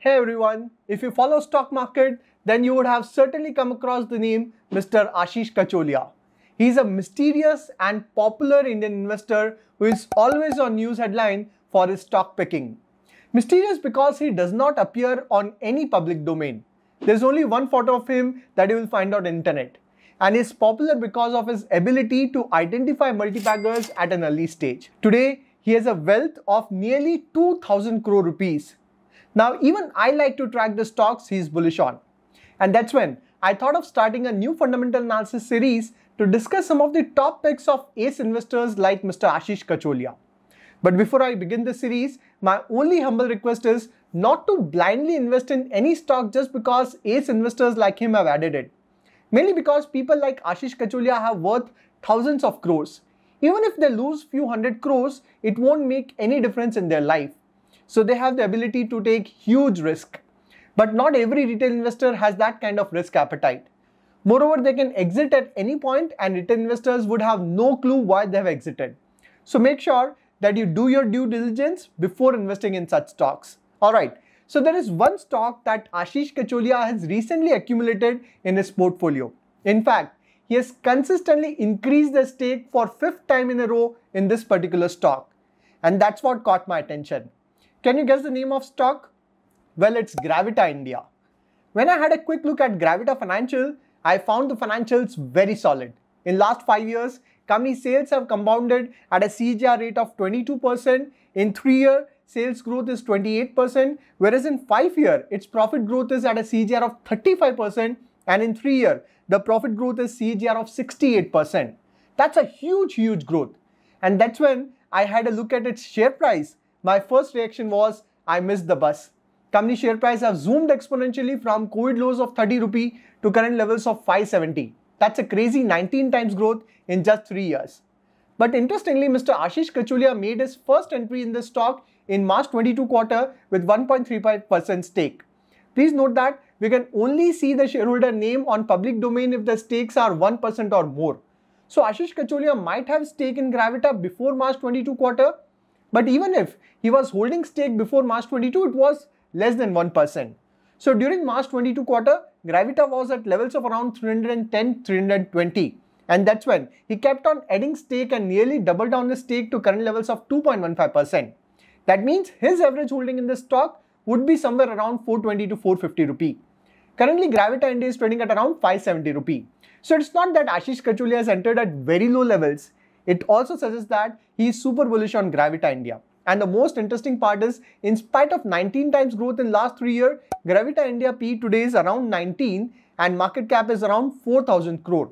Hey everyone, if you follow stock market, then you would have certainly come across the name Mr. Ashish Kacholiya. He is a mysterious and popular Indian investor who is always on news headline for his stock picking. Mysterious because he does not appear on any public domain. There's only one photo of him that you will find on internet. And is popular because of his ability to identify multibaggers at an early stage. Today, he has a wealth of nearly 2,000 crore rupees. Now, even I like to track the stocks he is bullish on. And that's when I thought of starting a new fundamental analysis series to discuss some of the top picks of ace investors like Mr. Ashish Kacholiya. But before I begin the series, my only humble request is not to blindly invest in any stock just because ace investors like him have added it. Mainly because people like Ashish Kacholiya have worth thousands of crores. Even if they lose few hundred crores, it won't make any difference in their life. So they have the ability to take huge risk. But not every retail investor has that kind of risk appetite. Moreover, they can exit at any point and retail investors would have no clue why they have exited. So make sure that you do your due diligence before investing in such stocks. Alright, so there is one stock that Ashish Kacholiya has recently accumulated in his portfolio. In fact, he has consistently increased the stake for 5th time in a row in this particular stock. And that's what caught my attention. Can you guess the name of stock? Well, it's Gravita India. When I had a quick look at Gravita Financial, I found the financials very solid. In last 5 years, company sales have compounded at a CAGR rate of 22%. In 3 years, sales growth is 28%, whereas in 5 years, its profit growth is at a CAGR of 35%, and in 3 years, the profit growth is CAGR of 68%. That's a huge growth. And that's when I had a look at its share price. My first reaction was, I missed the bus. Company share price have zoomed exponentially from COVID lows of 30 rupee to current levels of 570. That's a crazy 19 times growth in just 3 years. But interestingly, Mr. Ashish Kacholiya made his first entry in this stock in March 22 quarter with 1.35% stake. Please note that we can only see the shareholder name on public domain if the stakes are 1% or more. So Ashish Kacholiya might have stake in Gravita before March 22 quarter, but even if he was holding stake before March 22, it was less than 1%. So during March 22 quarter, Gravita was at levels of around 310, 320. And that's when he kept on adding stake and nearly doubled down his stake to current levels of 2.15%. That means his average holding in this stock would be somewhere around 420 to 450 rupee. Currently, Gravita India is trading at around 570 rupee. So it's not that Ashish Kacholiya has entered at very low levels. It also suggests that he is super bullish on Gravita India. And the most interesting part is, in spite of 19 times growth in last 3 years, Gravita India P today is around 19 and market cap is around 4,000 crore.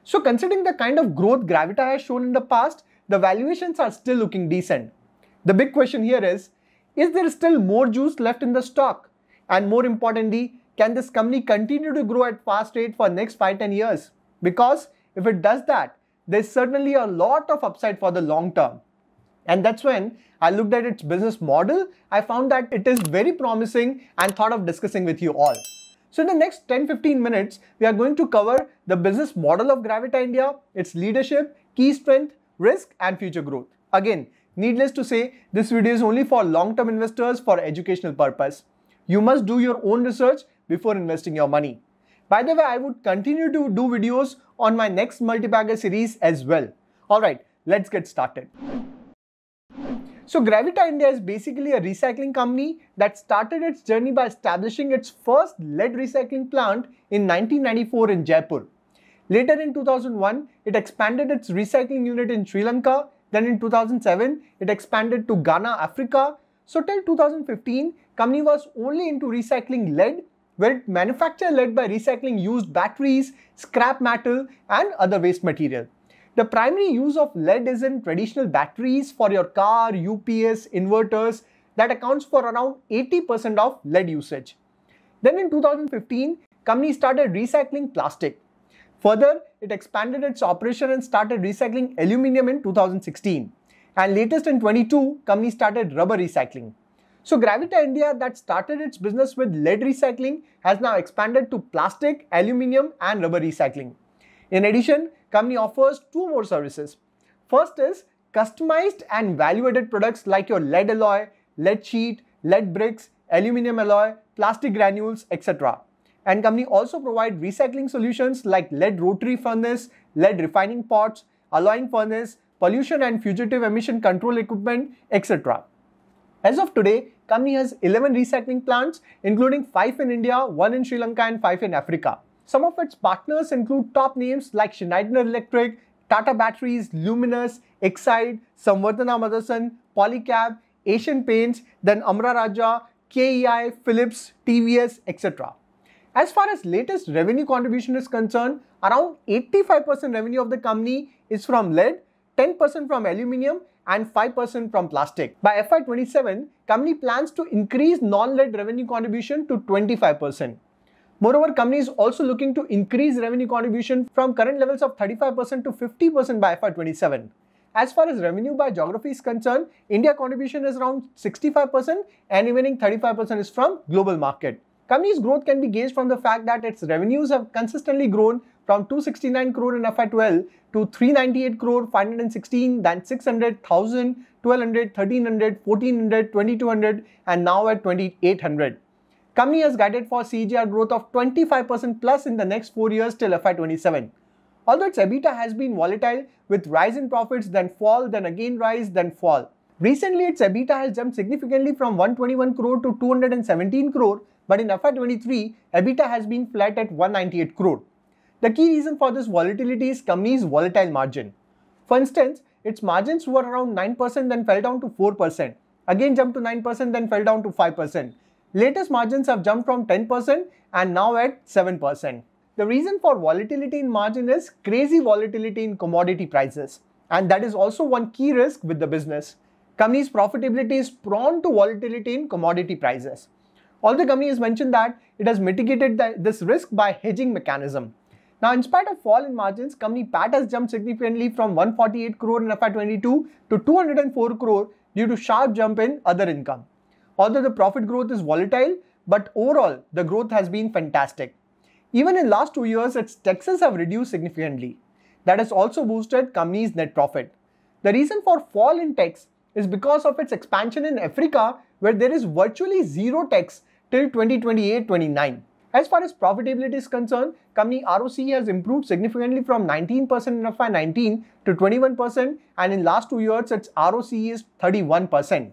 So considering the kind of growth Gravita has shown in the past, the valuations are still looking decent. The big question here is there still more juice left in the stock? And more importantly, can this company continue to grow at fast rate for next 5-10 years? Because if it does that, there's certainly a lot of upside for the long term. And that's when I looked at its business model, I found that it is very promising and thought of discussing with you all. So in the next 10-15 minutes, we are going to cover the business model of Gravita India, its leadership, key strength, risk and future growth. Again, needless to say, this video is only for long-term investors for educational purpose. You must do your own research before investing your money. By the way, I would continue to do videos on my next Multibagger series as well. Alright, let's get started. So Gravita India is basically a recycling company that started its journey by establishing its first lead recycling plant in 1994 in Jaipur. Later in 2001, it expanded its recycling unit in Sri Lanka. Then in 2007, it expanded to Ghana, Africa. So till 2015, company was only into recycling lead, where it manufactured lead by recycling used batteries, scrap metal and other waste material. The primary use of lead is in traditional batteries for your car, UPS, inverters that accounts for around 80% of lead usage. Then in 2015, company started recycling plastic. Further, it expanded its operation and started recycling aluminium in 2016. And latest in 22, company started rubber recycling. So Gravita India that started its business with lead recycling has now expanded to plastic, aluminium and rubber recycling. In addition, company offers 2 more services. First is customized and value-added products like your lead alloy, lead sheet, lead bricks, aluminum alloy, plastic granules, etc. And company also provide recycling solutions like lead rotary furnace, lead refining pots, alloying furnace, pollution and fugitive emission control equipment, etc. As of today, company has 11 recycling plants, including 5 in India, 1 in Sri Lanka and 5 in Africa. Some of its partners include top names like Schneider Electric, Tata Batteries, Luminous, Exide, Samvardhana Motherson, Polycab, Asian Paints, then Amara Raja, KEI, Philips, TVS, etc. As far as latest revenue contribution is concerned, around 85% revenue of the company is from lead, 10% from aluminium and 5% from plastic. By FY27, company plans to increase non-lead revenue contribution to 25%. Moreover, company is also looking to increase revenue contribution from current levels of 35% to 50% by FY27. As far as revenue by geography is concerned, India contribution is around 65% and remaining 35% is from global market. Company's growth can be gauged from the fact that its revenues have consistently grown from 269 crore in FY12 to 398 crore, 516, then 600, 1000, 1200, 1300, 1400, 2200 and now at 2800. Company has guided for CAGR growth of 25% plus in the next 4 years till FY27. Although its EBITDA has been volatile with rise in profits, then fall, then again rise, then fall. Recently, its EBITDA has jumped significantly from 121 crore to 217 crore, but in FY23, EBITDA has been flat at 198 crore. The key reason for this volatility is company's volatile margin. For instance, its margins were around 9% then fell down to 4%, again jumped to 9% then fell down to 5%. Latest margins have jumped from 10% and now at 7%. The reason for volatility in margin is crazy volatility in commodity prices, and that is also one key risk with the business. Company's profitability is prone to volatility in commodity prices. Although the company has mentioned that it has mitigated this risk by hedging mechanism. Now, in spite of fall in margins, company PAT has jumped significantly from 148 crore in FY22 to 204 crore due to sharp jump in other income. Although the profit growth is volatile, but overall the growth has been fantastic. Even in last 2 years, its taxes have reduced significantly. That has also boosted company's net profit. The reason for fall in tax is because of its expansion in Africa, where there is virtually zero tax till 2028-29. As far as profitability is concerned, company ROC has improved significantly from 19% in FY19 to 21%, and in last 2 years its ROC is 31%.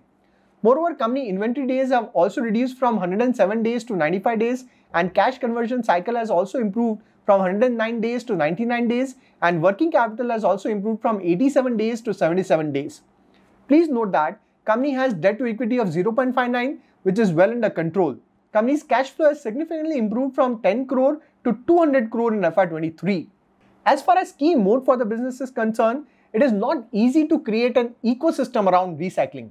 Moreover, company inventory days have also reduced from 107 days to 95 days, and cash conversion cycle has also improved from 109 days to 99 days, and working capital has also improved from 87 days to 77 days. Please note that company has debt to equity of 0.59, which is well under control. Company's cash flow has significantly improved from 10 crore to 200 crore in FY23. As far as key moat for the business is concerned, it is not easy to create an ecosystem around recycling.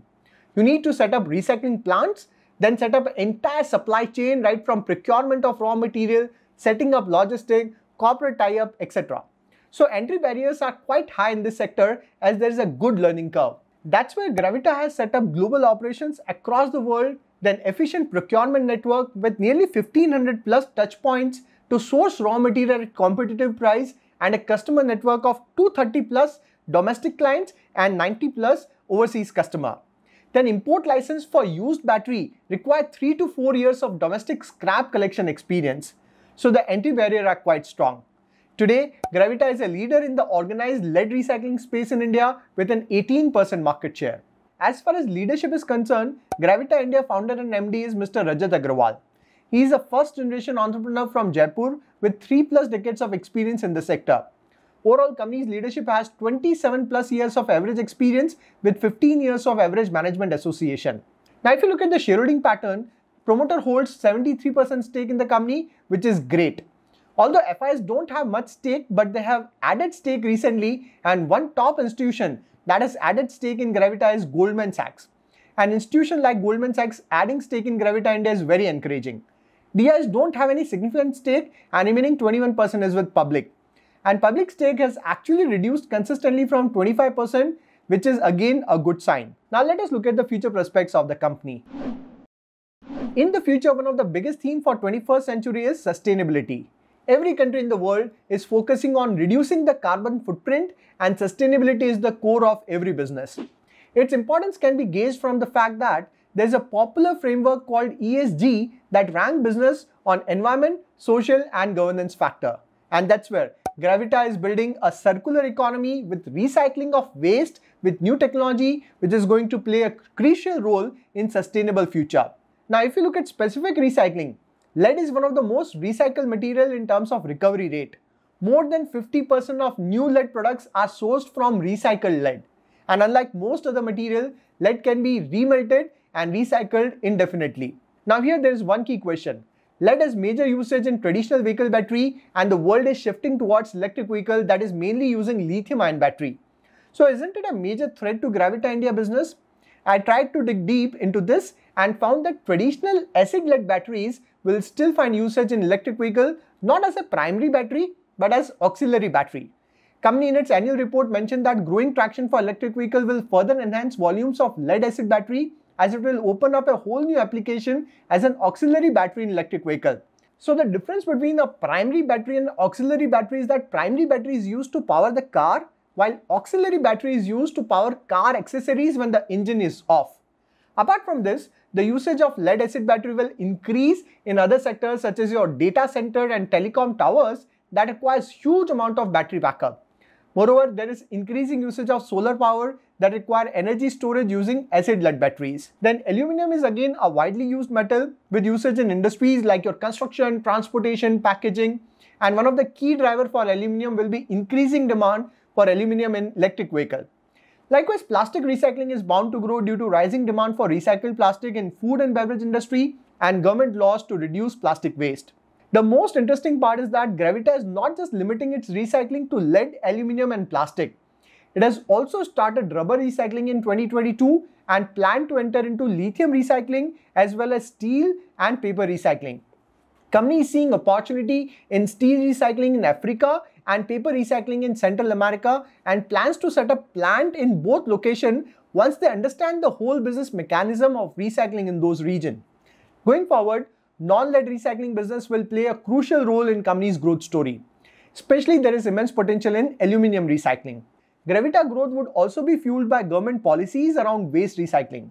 You need to set up recycling plants, then set up an entire supply chain right from procurement of raw material, setting up logistic, corporate tie-up, etc. So entry barriers are quite high in this sector as there is a good learning curve. That's where Gravita has set up global operations across the world, then efficient procurement network with nearly 1500 plus touch points to source raw material at competitive price, and a customer network of 230 plus domestic clients and 90 plus overseas customer. Then import license for used battery require 3 to 4 years of domestic scrap collection experience. So the entry barrier are quite strong. Today, Gravita is a leader in the organized lead recycling space in India with an 18% market share. As far as leadership is concerned, Gravita India founder and MD is Mr. Rajat Agrawal. He is a first generation entrepreneur from Jaipur with 3+ decades of experience in the sector. Overall, company's leadership has 27 plus years of average experience with 15 years of average management association. Now, if you look at the shareholding pattern, promoter holds 73% stake in the company, which is great. Although FIs don't have much stake, but they have added stake recently, and one top institution that has added stake in Gravita is Goldman Sachs. An institution like Goldman Sachs adding stake in Gravita India is very encouraging. DIs don't have any significant stake, and remaining 21% is with public. And public stake has actually reduced consistently from 25%, which is again a good sign. Now let us look at the future prospects of the company. In the future, one of the biggest themes for 21st century is sustainability. Every country in the world is focusing on reducing the carbon footprint, and sustainability is the core of every business. Its importance can be gauged from the fact that there's a popular framework called ESG that ranks business on environment, social and governance factor. And that's where Gravita is building a circular economy with recycling of waste with new technology, which is going to play a crucial role in sustainable future. Now, if you look at specific recycling, lead is one of the most recycled material in terms of recovery rate. More than 50% of new lead products are sourced from recycled lead. And unlike most other material, lead can be remelted and recycled indefinitely. Now here there is one key question. Lead has major usage in traditional vehicle battery and the world is shifting towards electric vehicle that is mainly using lithium-ion battery. So isn't it a major threat to Gravita India business? I tried to dig deep into this and found that traditional acid lead batteries will still find usage in electric vehicle not as a primary battery but as auxiliary battery. Company in its annual report mentioned that growing traction for electric vehicle will further enhance volumes of lead acid battery as it will open up a whole new application as an auxiliary battery in electric vehicle. So the difference between a primary battery and auxiliary battery is that primary battery is used to power the car while auxiliary battery is used to power car accessories when the engine is off. Apart from this, the usage of lead acid battery will increase in other sectors such as your data center and telecom towers that requires huge amount of battery backup. Moreover, there is increasing usage of solar power that require energy storage using acid lead batteries. Then aluminum is again a widely used metal with usage in industries like your construction, transportation, packaging, and one of the key driver for aluminum will be increasing demand for aluminum in electric vehicle. Likewise, plastic recycling is bound to grow due to rising demand for recycled plastic in food and beverage industry and government laws to reduce plastic waste. The most interesting part is that Gravita is not just limiting its recycling to lead, aluminum and plastic. It has also started rubber recycling in 2022 and planned to enter into lithium recycling as well as steel and paper recycling. Company is seeing opportunity in steel recycling in Africa and paper recycling in Central America and plans to set up plant in both locations once they understand the whole business mechanism of recycling in those regions. Going forward, non-lead recycling business will play a crucial role in company's growth story. Especially there is immense potential in aluminum recycling. Gravita growth would also be fueled by government policies around waste recycling.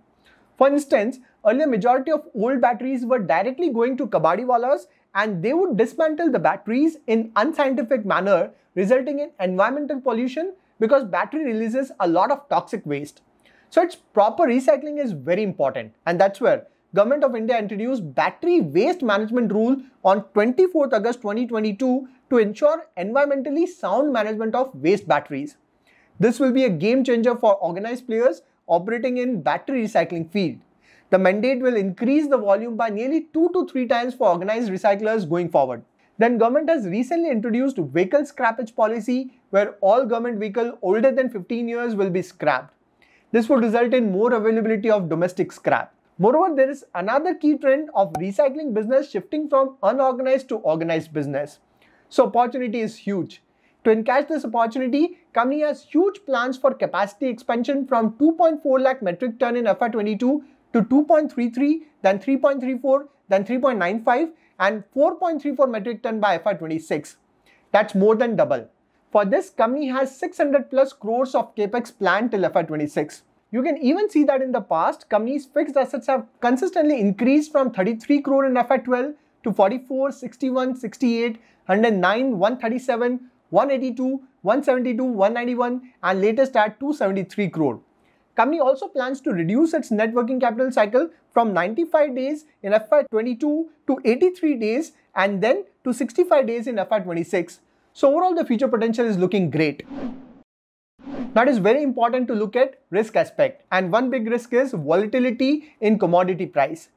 For instance, earlier majority of old batteries were directly going to kabadiwalas and they would dismantle the batteries in unscientific manner, resulting in environmental pollution because battery releases a lot of toxic waste. So its proper recycling is very important, and that's where Government of India introduced Battery Waste Management Rule on 24th August 2022 to ensure environmentally sound management of waste batteries. This will be a game changer for organized players operating in battery recycling field. The mandate will increase the volume by nearly 2 to 3 times for organized recyclers going forward. Then government has recently introduced vehicle scrappage policy where all government vehicles older than 15 years will be scrapped. This would result in more availability of domestic scrap. Moreover, there is another key trend of recycling business shifting from unorganized to organized business. So opportunity is huge. To encash this opportunity, company has huge plans for capacity expansion from 2.4 lakh metric ton in FY22 to 2.33, then 3.34, then 3.95 and 4.34 metric ton by FY26. That's more than double. For this, company has 600 plus crores of capex planned till FY26. You can even see that in the past, company's fixed assets have consistently increased from 33 crore in FY12 to 44, 61, 68, 109, 137, 182, 172, 191 and latest at 273 crore. Company also plans to reduce its net working capital cycle from 95 days in FY22 to 83 days and then to 65 days in FY26. So overall the future potential is looking great. Now it is very important to look at risk aspect, and one big risk is volatility in commodity price.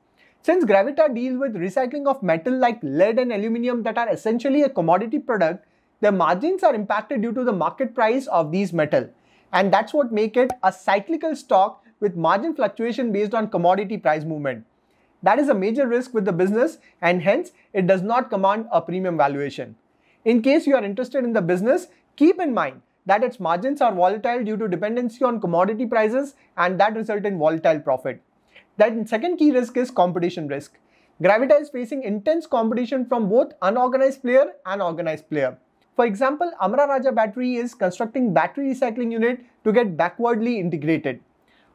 Since Gravita deals with recycling of metal like lead and aluminum that are essentially a commodity product, their margins are impacted due to the market price of these metal, and that's what makes it a cyclical stock with margin fluctuation based on commodity price movement. That is a major risk with the business and hence it does not command a premium valuation. In case you are interested in the business, keep in mind that its margins are volatile due to dependency on commodity prices and that result in volatile profit. Then second key risk is competition risk. Gravita is facing intense competition from both unorganized player and organized player. For example, Amara Raja Battery is constructing battery recycling unit to get backwardly integrated.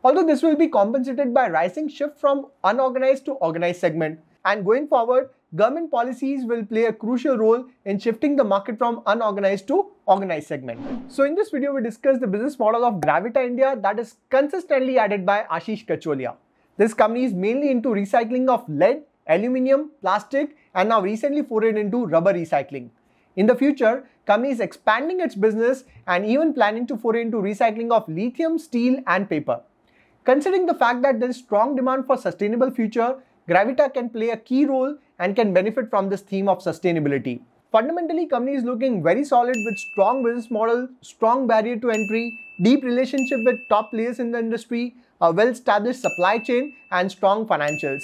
Although this will be compensated by rising shift from unorganized to organized segment. And going forward, government policies will play a crucial role in shifting the market from unorganized to organized segment. So in this video, we discuss the business model of Gravita India that is consistently added by Ashish Kacholiya. This company is mainly into recycling of lead, aluminium, plastic, and now recently forayed into rubber recycling. In the future, company is expanding its business and even planning to foray into recycling of lithium, steel, and paper. Considering the fact that there is strong demand for sustainable future, Gravita can play a key role and can benefit from this theme of sustainability. Fundamentally, company is looking very solid with strong business model, strong barrier to entry, deep relationship with top players in the industry, a well-established supply chain, and strong financials.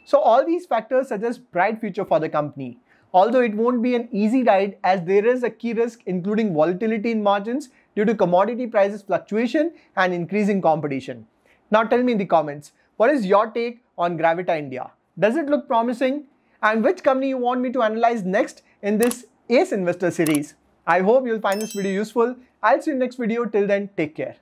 So all these factors suggest bright future for the company. Although it won't be an easy ride as there is a key risk including volatility in margins due to commodity prices fluctuation and increasing competition. Now tell me in the comments, what is your take on Gravita India? Does it look promising? And which company you want me to analyze next in this ACE Investor series? I hope you'll find this video useful. I'll see you in the next video. Till then, take care.